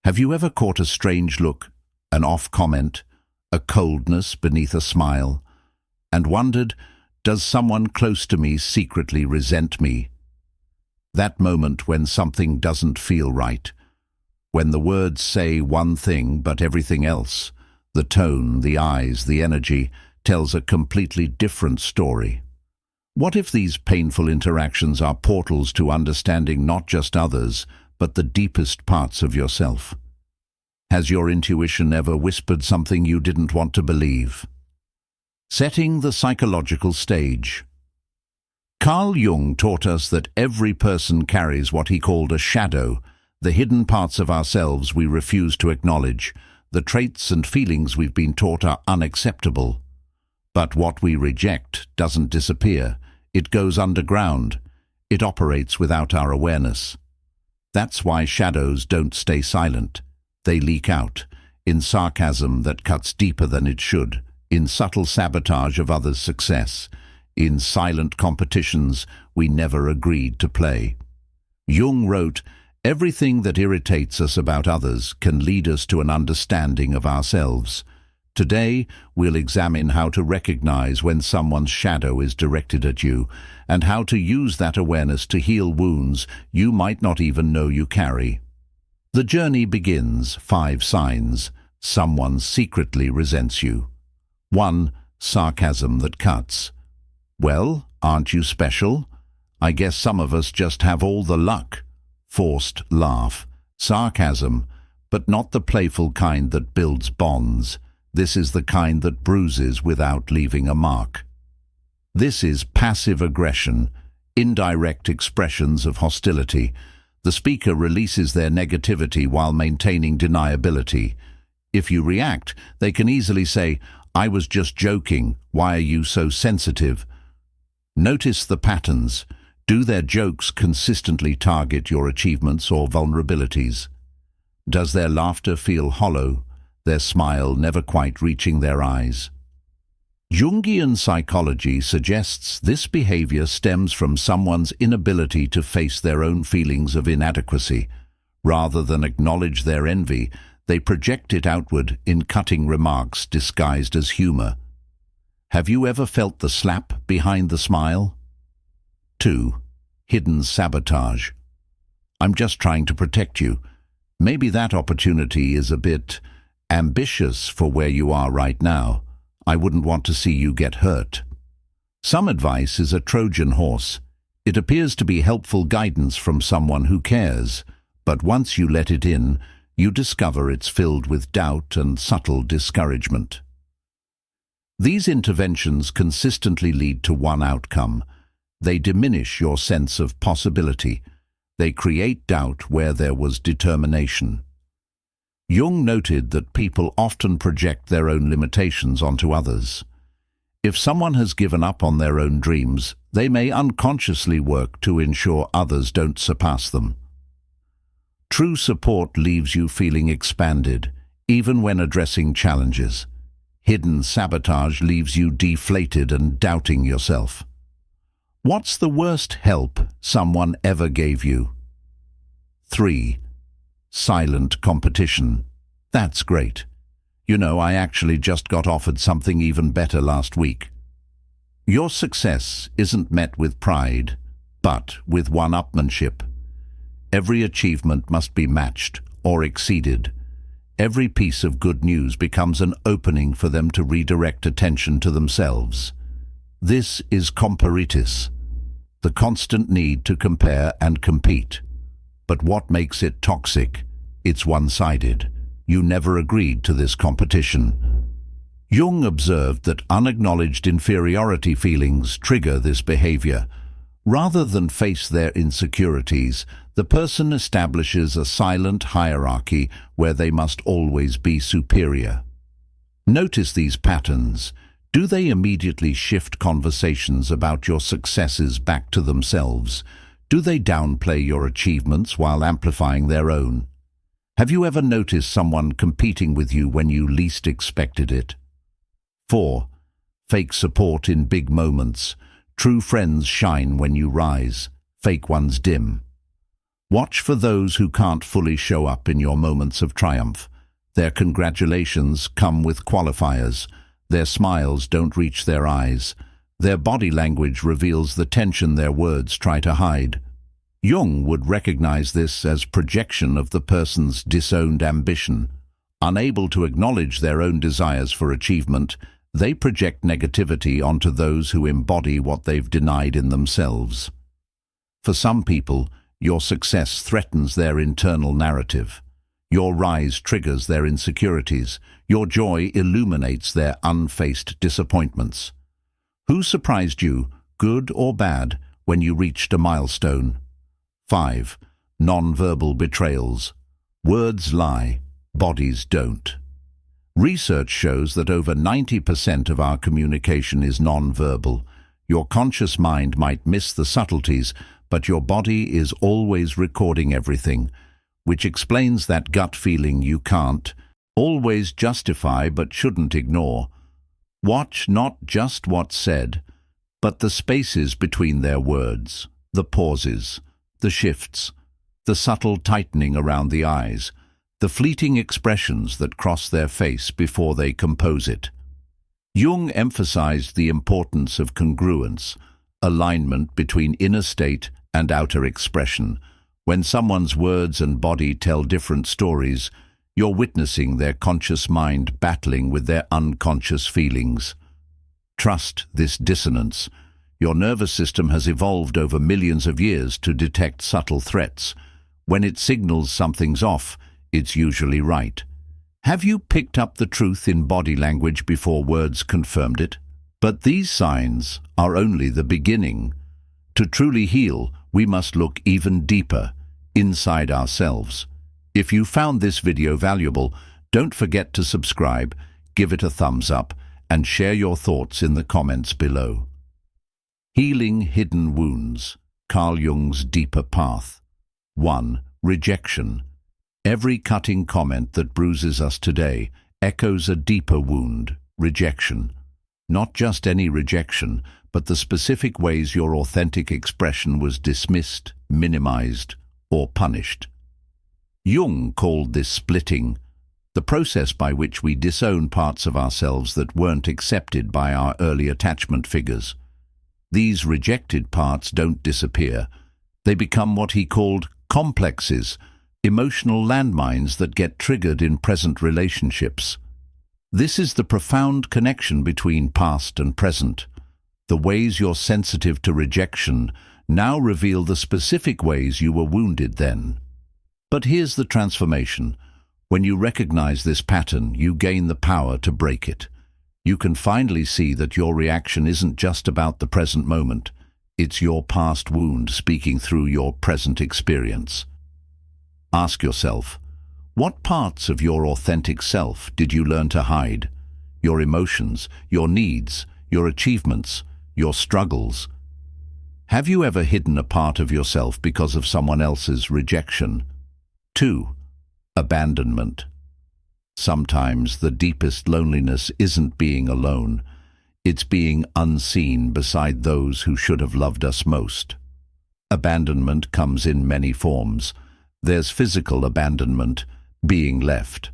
Have you ever caught a strange look, an off comment, a coldness beneath a smile, and wondered, does someone close to me secretly resent me? That moment when something doesn't feel right, when the words say one thing but everything else, the tone, the eyes, the energy, tells a completely different story. What if these painful interactions are portals to understanding not just others, but the deepest parts of yourself? Has your intuition ever whispered something you didn't want to believe? Setting the psychological stage. Carl Jung taught us that every person carries what he called a shadow, the hidden parts of ourselves we refuse to acknowledge, the traits and feelings we've been taught are unacceptable. But what we reject doesn't disappear. It goes underground. It operates without our awareness. That's why shadows don't stay silent. They leak out, in sarcasm that cuts deeper than it should, in subtle sabotage of others' success, in silent competitions we never agreed to play. Jung wrote, "Everything that irritates us about others can lead us to an understanding of ourselves." Today, we'll examine how to recognize when someone's shadow is directed at you, and how to use that awareness to heal wounds you might not even know you carry. The journey begins. 5 signs. Someone secretly resents you. 1. Sarcasm that cuts. Well, aren't you special? I guess some of us just have all the luck. Forced laugh. Sarcasm, but not the playful kind that builds bonds. This is the kind that bruises without leaving a mark. This is passive aggression, indirect expressions of hostility. The speaker releases their negativity while maintaining deniability. If you react, they can easily say, "I was just joking, why are you so sensitive?" Notice the patterns. Do their jokes consistently target your achievements or vulnerabilities? Does their laughter feel hollow, their smile never quite reaching their eyes? Jungian psychology suggests this behavior stems from someone's inability to face their own feelings of inadequacy. Rather than acknowledge their envy, they project it outward in cutting remarks disguised as humor. Have you ever felt the slap behind the smile? 2. Hidden sabotage. I'm just trying to protect you. Maybe that opportunity is a bit ambitious for where you are right now. I wouldn't want to see you get hurt. Some advice is a Trojan horse. It appears to be helpful guidance from someone who cares, but once you let it in, you discover it's filled with doubt and subtle discouragement. These interventions consistently lead to one outcome. They diminish your sense of possibility. They create doubt where there was determination. Jung noted that people often project their own limitations onto others. If someone has given up on their own dreams, they may unconsciously work to ensure others don't surpass them. True support leaves you feeling expanded, even when addressing challenges. Hidden sabotage leaves you deflated and doubting yourself. What's the worst help someone ever gave you? 3. Silent competition. That's great. You know, I actually just got offered something even better last week. Your success isn't met with pride, but with one-upmanship. Every achievement must be matched or exceeded. Every piece of good news becomes an opening for them to redirect attention to themselves. This is comparitis, the constant need to compare and compete. But what makes it toxic? It's one-sided. You never agreed to this competition. Jung observed that unacknowledged inferiority feelings trigger this behavior. Rather than face their insecurities, the person establishes a silent hierarchy where they must always be superior. Notice these patterns. Do they immediately shift conversations about your successes back to themselves? Do they downplay your achievements while amplifying their own? Have you ever noticed someone competing with you when you least expected it? 4. Fake support in big moments. True friends shine when you rise. Fake ones dim. Watch for those who can't fully show up in your moments of triumph. Their congratulations come with qualifiers. Their smiles don't reach their eyes. Their body language reveals the tension their words try to hide. Jung would recognize this as projection of the person's disowned ambition. Unable to acknowledge their own desires for achievement, they project negativity onto those who embody what they've denied in themselves. For some people, your success threatens their internal narrative. Your rise triggers their insecurities. Your joy illuminates their unfaced disappointments. Who surprised you, good or bad, when you reached a milestone? 5. Non-verbal betrayals. Words lie, bodies don't. Research shows that over 90% of our communication is non-verbal. Your conscious mind might miss the subtleties, but your body is always recording everything, which explains that gut feeling you can't always justify but shouldn't ignore. Watch not just what's said, but the spaces between their words, the pauses, the shifts, the subtle tightening around the eyes, the fleeting expressions that cross their face before they compose it. Jung emphasized the importance of congruence, alignment between inner state and outer expression. When someone's words and body tell different stories, you're witnessing their conscious mind battling with their unconscious feelings. Trust this dissonance. Your nervous system has evolved over millions of years to detect subtle threats. When it signals something's off, it's usually right. Have you picked up the truth in body language before words confirmed it? But these signs are only the beginning. To truly heal, we must look even deeper, inside ourselves. If you found this video valuable, don't forget to subscribe, give it a thumbs up, and share your thoughts in the comments below. Healing Hidden Wounds. Carl Jung's Deeper Path. 1. Rejection. Every cutting comment that bruises us today echoes a deeper wound, rejection. Not just any rejection, but the specific ways your authentic expression was dismissed, minimized, or punished. Jung called this splitting, the process by which we disown parts of ourselves that weren't accepted by our early attachment figures. These rejected parts don't disappear. They become what he called complexes, emotional landmines that get triggered in present relationships. This is the profound connection between past and present. The ways you're sensitive to rejection now reveal the specific ways you were wounded then. But here's the transformation. When you recognize this pattern, you gain the power to break it. You can finally see that your reaction isn't just about the present moment. It's your past wound speaking through your present experience. Ask yourself, what parts of your authentic self did you learn to hide? Your emotions, your needs, your achievements, your struggles. Have you ever hidden a part of yourself because of someone else's rejection? 2. Abandonment. Sometimes the deepest loneliness isn't being alone. It's being unseen beside those who should have loved us most. Abandonment comes in many forms. There's physical abandonment, being left.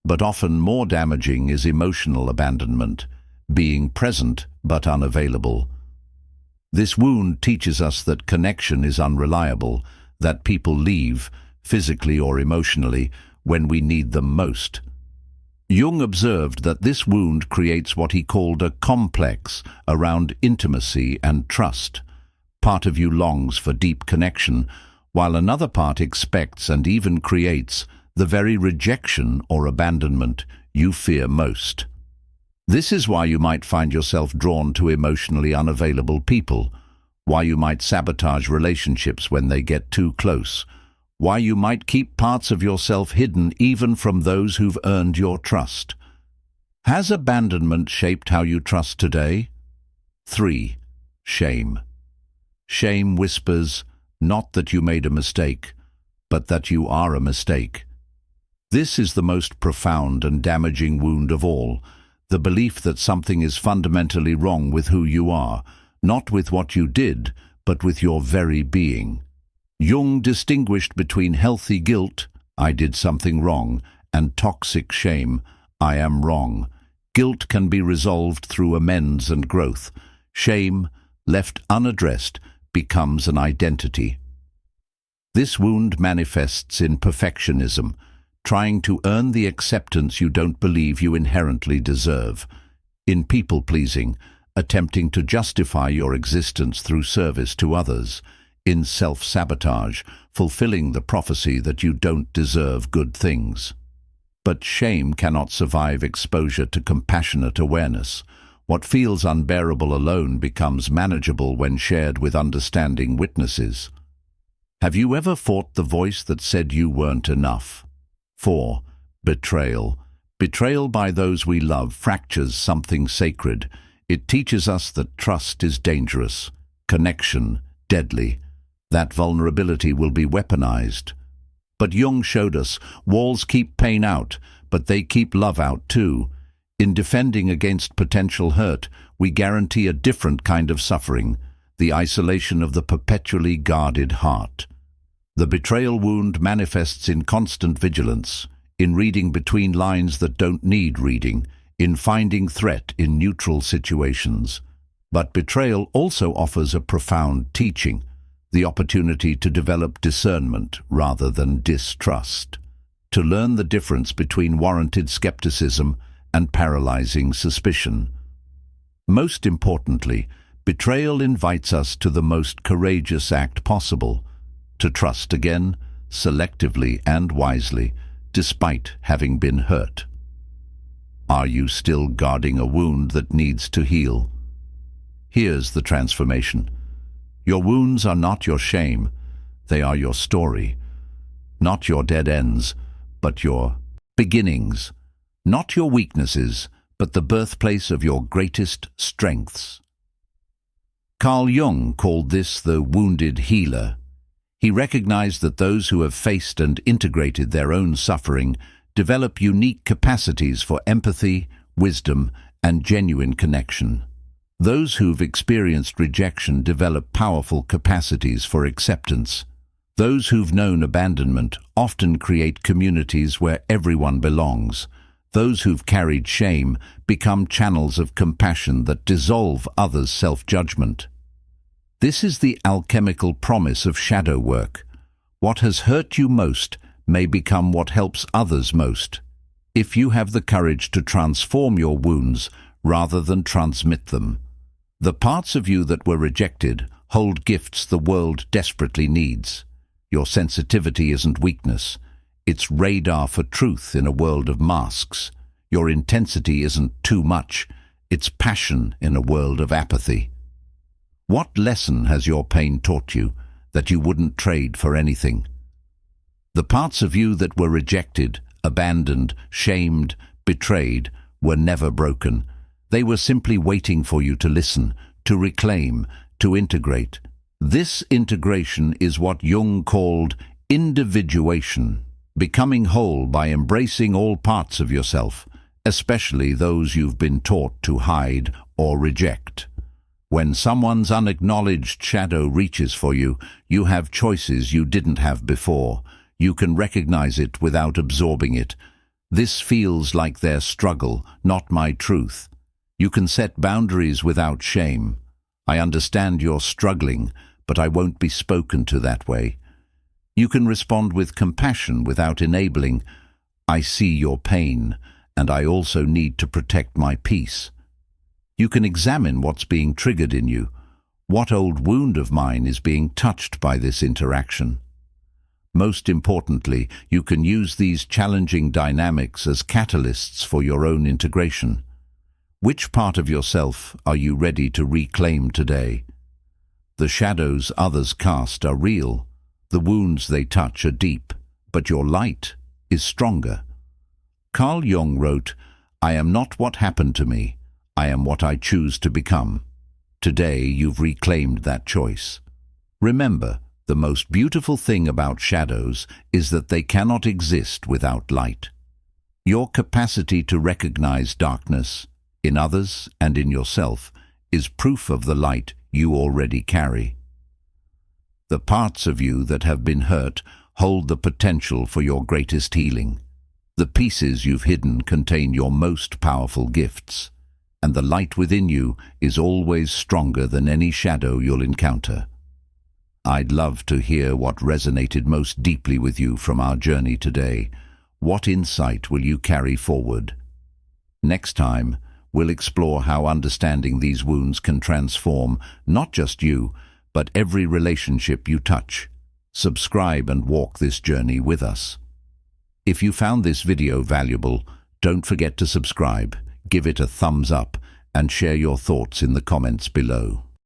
But often more damaging is emotional abandonment, being present but unavailable. This wound teaches us that connection is unreliable, that people leave, physically or emotionally, when we need them most. Jung observed that this wound creates what he called a complex around intimacy and trust. Part of you longs for deep connection, while another part expects and even creates the very rejection or abandonment you fear most. This is why you might find yourself drawn to emotionally unavailable people, why you might sabotage relationships when they get too close, why you might keep parts of yourself hidden even from those who've earned your trust. Has abandonment shaped how you trust today? 3. Shame. Shame whispers, not that you made a mistake, but that you are a mistake. This is the most profound and damaging wound of all, the belief that something is fundamentally wrong with who you are, not with what you did, but with your very being. Jung distinguished between healthy guilt, I did something wrong, and toxic shame, I am wrong. Guilt can be resolved through amends and growth. Shame, left unaddressed, becomes an identity. This wound manifests in perfectionism, trying to earn the acceptance you don't believe you inherently deserve. In people-pleasing, attempting to justify your existence through service to others. In self-sabotage, fulfilling the prophecy that you don't deserve good things. But shame cannot survive exposure to compassionate awareness. What feels unbearable alone becomes manageable when shared with understanding witnesses. Have you ever fought the voice that said you weren't enough? 4. Betrayal. Betrayal by those we love fractures something sacred. It teaches us that trust is dangerous, connection deadly. That vulnerability will be weaponized. But Jung showed us, walls keep pain out, but they keep love out too. In defending against potential hurt, we guarantee a different kind of suffering, the isolation of the perpetually guarded heart. The betrayal wound manifests in constant vigilance, in reading between lines that don't need reading, in finding threat in neutral situations. But betrayal also offers a profound teaching, the opportunity to develop discernment rather than distrust, to learn the difference between warranted skepticism and paralyzing suspicion. Most importantly, betrayal invites us to the most courageous act possible, to trust again, selectively and wisely, despite having been hurt. Are you still guarding a wound that needs to heal? Here's the transformation. Your wounds are not your shame, they are your story. Not your dead ends, but your beginnings. Not your weaknesses, but the birthplace of your greatest strengths. Carl Jung called this the wounded healer. He recognized that those who have faced and integrated their own suffering develop unique capacities for empathy, wisdom, and genuine connection. Those who've experienced rejection develop powerful capacities for acceptance. Those who've known abandonment often create communities where everyone belongs. Those who've carried shame become channels of compassion that dissolve others' self-judgment. This is the alchemical promise of shadow work. What has hurt you most may become what helps others most, if you have the courage to transform your wounds rather than transmit them. The parts of you that were rejected hold gifts the world desperately needs. Your sensitivity isn't weakness. It's radar for truth in a world of masks. Your intensity isn't too much. It's passion in a world of apathy. What lesson has your pain taught you that you wouldn't trade for anything? The parts of you that were rejected, abandoned, shamed, betrayed were never broken. They were simply waiting for you to listen, to reclaim, to integrate. This integration is what Jung called individuation, becoming whole by embracing all parts of yourself, especially those you've been taught to hide or reject. When someone's unacknowledged shadow reaches for you, you have choices you didn't have before. You can recognize it without absorbing it. This feels like their struggle, not my truth. You can set boundaries without shame. I understand you're struggling, but I won't be spoken to that way. You can respond with compassion without enabling. I see your pain, and I also need to protect my peace. You can examine what's being triggered in you. What old wound of mine is being touched by this interaction? Most importantly, you can use these challenging dynamics as catalysts for your own integration. Which part of yourself are you ready to reclaim today? The shadows others cast are real. The wounds they touch are deep, but your light is stronger. Carl Jung wrote, "I am not what happened to me. I am what I choose to become." Today you've reclaimed that choice. Remember, the most beautiful thing about shadows is that they cannot exist without light. Your capacity to recognize darkness, in others and in yourself, is proof of the light you already carry. The parts of you that have been hurt hold the potential for your greatest healing. The pieces you've hidden contain your most powerful gifts, and the light within you is always stronger than any shadow you'll encounter. I'd love to hear what resonated most deeply with you from our journey today. What insight will you carry forward? Next time, we'll explore how understanding these wounds can transform not just you, but every relationship you touch. Subscribe and walk this journey with us. If you found this video valuable, don't forget to subscribe, give it a thumbs up, and share your thoughts in the comments below.